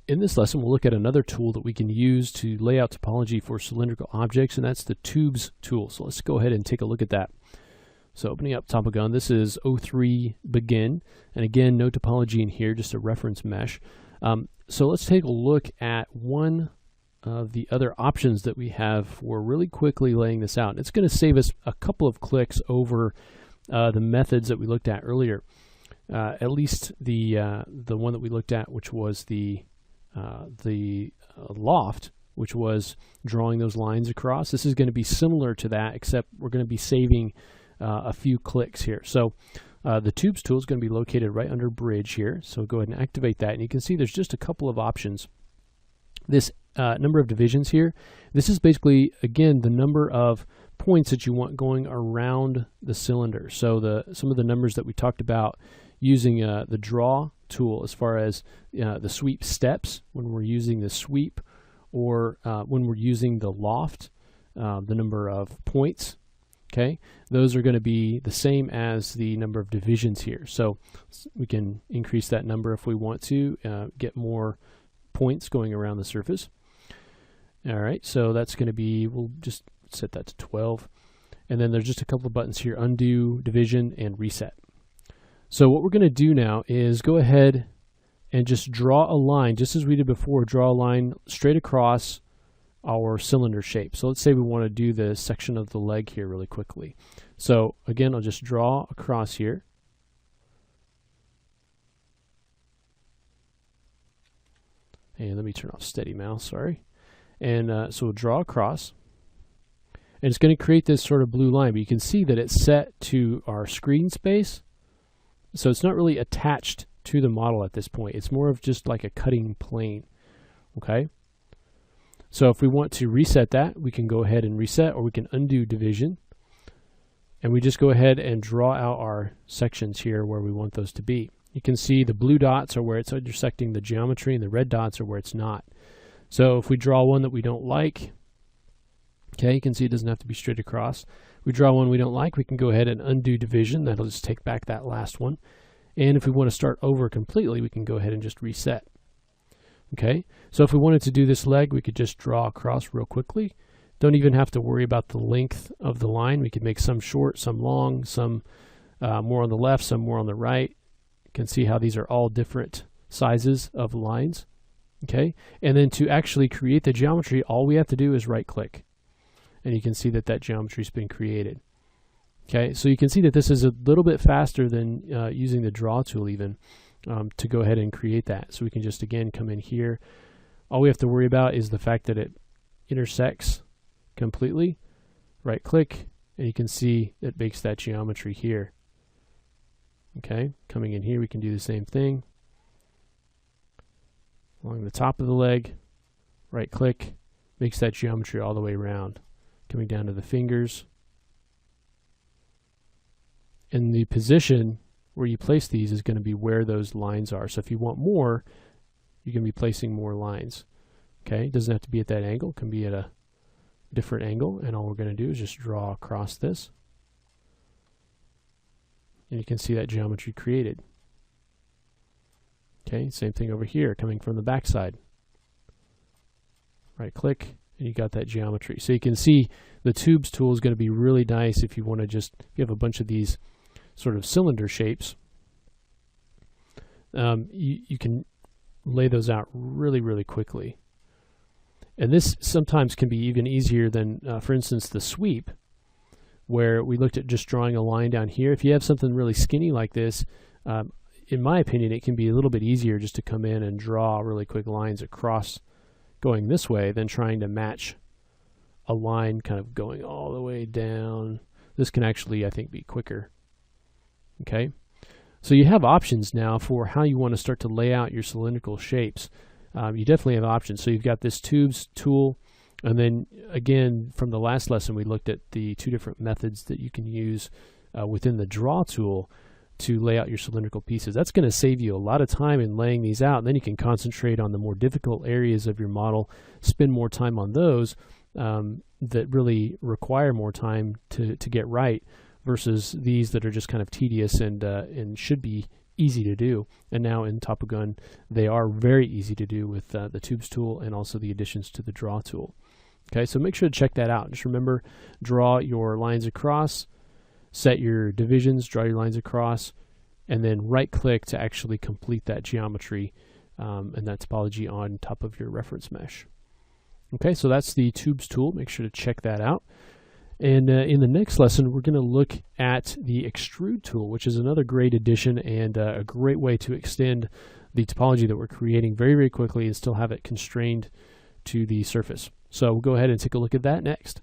In this lesson, we'll look at another tool that we can use to lay out topology for cylindrical objects, and that's the Tubes tool. So let's go ahead and take a look at that. So opening up Topogun, this is 03 Begin, and again, no topology in here, just a reference mesh. So let's take a look at one of the other options that we have for really quickly laying this out. It's going to save us a couple of clicks over the methods that we looked at earlier. At least the one that we looked at, which was the loft, which was drawing those lines across. This is going to be similar to that, except we're going to be saving a few clicks here. So the Tubes tool is going to be located right under Bridge here. So go ahead and activate that, and you can see there's just a couple of options. This number of divisions here, this is basically, again, the number of points that you want going around the cylinder. So some of the numbers that we talked about using the Draw tool, as far as the sweep steps, when we're using the sweep, or when we're using the loft, the number of points, okay, those are going to be the same as the number of divisions here. So we can increase that number if we want to get more points going around the surface. All right, so that's going to be, we'll just set that to 12. And then there's just a couple of buttons here: undo, division, and reset. So what we're going to do now is go ahead and just draw a line, just as we did before, draw a line straight across our cylinder shape. So let's say we want to do the section of the leg here really quickly. So again, I'll just draw across here. And let me turn off steady mouse, sorry. And so we'll draw across. And it's going to create this sort of blue line, but you can see that it's set to our screen space. So it's not really attached to the model at this point. It's more of just like a cutting plane, okay? So if we want to reset that, we can go ahead and reset, or we can undo division. And we just go ahead and draw out our sections here where we want those to be. You can see the blue dots are where it's intersecting the geometry, and the red dots are where it's not. So if we draw one that we don't like, okay, you can see it doesn't have to be straight across. If we draw one we don't like, we can go ahead and undo division. That'll just take back that last one. And if we want to start over completely, we can go ahead and just reset. Okay, so if we wanted to do this leg, we could just draw across real quickly. Don't even have to worry about the length of the line. We could make some short, some long, some more on the left, some more on the right. You can see how these are all different sizes of lines. Okay, and then to actually create the geometry, all we have to do is right click. And you can see that that geometry's been created. Okay, so you can see that this is a little bit faster than using the Draw tool even to go ahead and create that. So we can just, again, come in here. All we have to worry about is the fact that it intersects completely. Right click, and you can see it makes that geometry here. Okay, coming in here, we can do the same thing. Along the top of the leg, right click, makes that geometry all the way around. Coming down to the fingers. And the position where you place these is going to be where those lines are. So if you want more, you can be placing more lines. Okay, it doesn't have to be at that angle, it can be at a different angle, and all we're going to do is just draw across this. And you can see that geometry created. Okay, same thing over here, coming from the back side. Right click, and you got that geometry. So you can see the Tubes tool is going to be really nice if you want to just, if you have a bunch of these sort of cylinder shapes, you can lay those out really, really quickly. And this sometimes can be even easier than, for instance, the sweep, where we looked at just drawing a line down here. If you have something really skinny like this, in my opinion, it can be a little bit easier just to come in and draw really quick lines across going this way than trying to match a line kind of going all the way down. This can actually, I think, be quicker. Okay, so you have options now for how you want to start to lay out your cylindrical shapes. You definitely have options. So you've got this Tubes tool, and then again, from the last lesson, we looked at the two different methods that you can use within the Draw tool to lay out your cylindrical pieces. That's going to save you a lot of time in laying these out, and then you can concentrate on the more difficult areas of your model, spend more time on those that really require more time to get right, versus these that are just kind of tedious and should be easy to do. And now in Topogun, they are very easy to do with the Tubes tool and also the additions to the Draw tool. Okay, so make sure to check that out. Just remember, draw your lines across, set your divisions, draw your lines across, and then right-click to actually complete that geometry and that topology on top of your reference mesh. Okay, so that's the Tubes tool. Make sure to check that out. And in the next lesson, we're going to look at the Extrude tool, which is another great addition and a great way to extend the topology that we're creating very, very quickly and still have it constrained to the surface. So we'll go ahead and take a look at that next.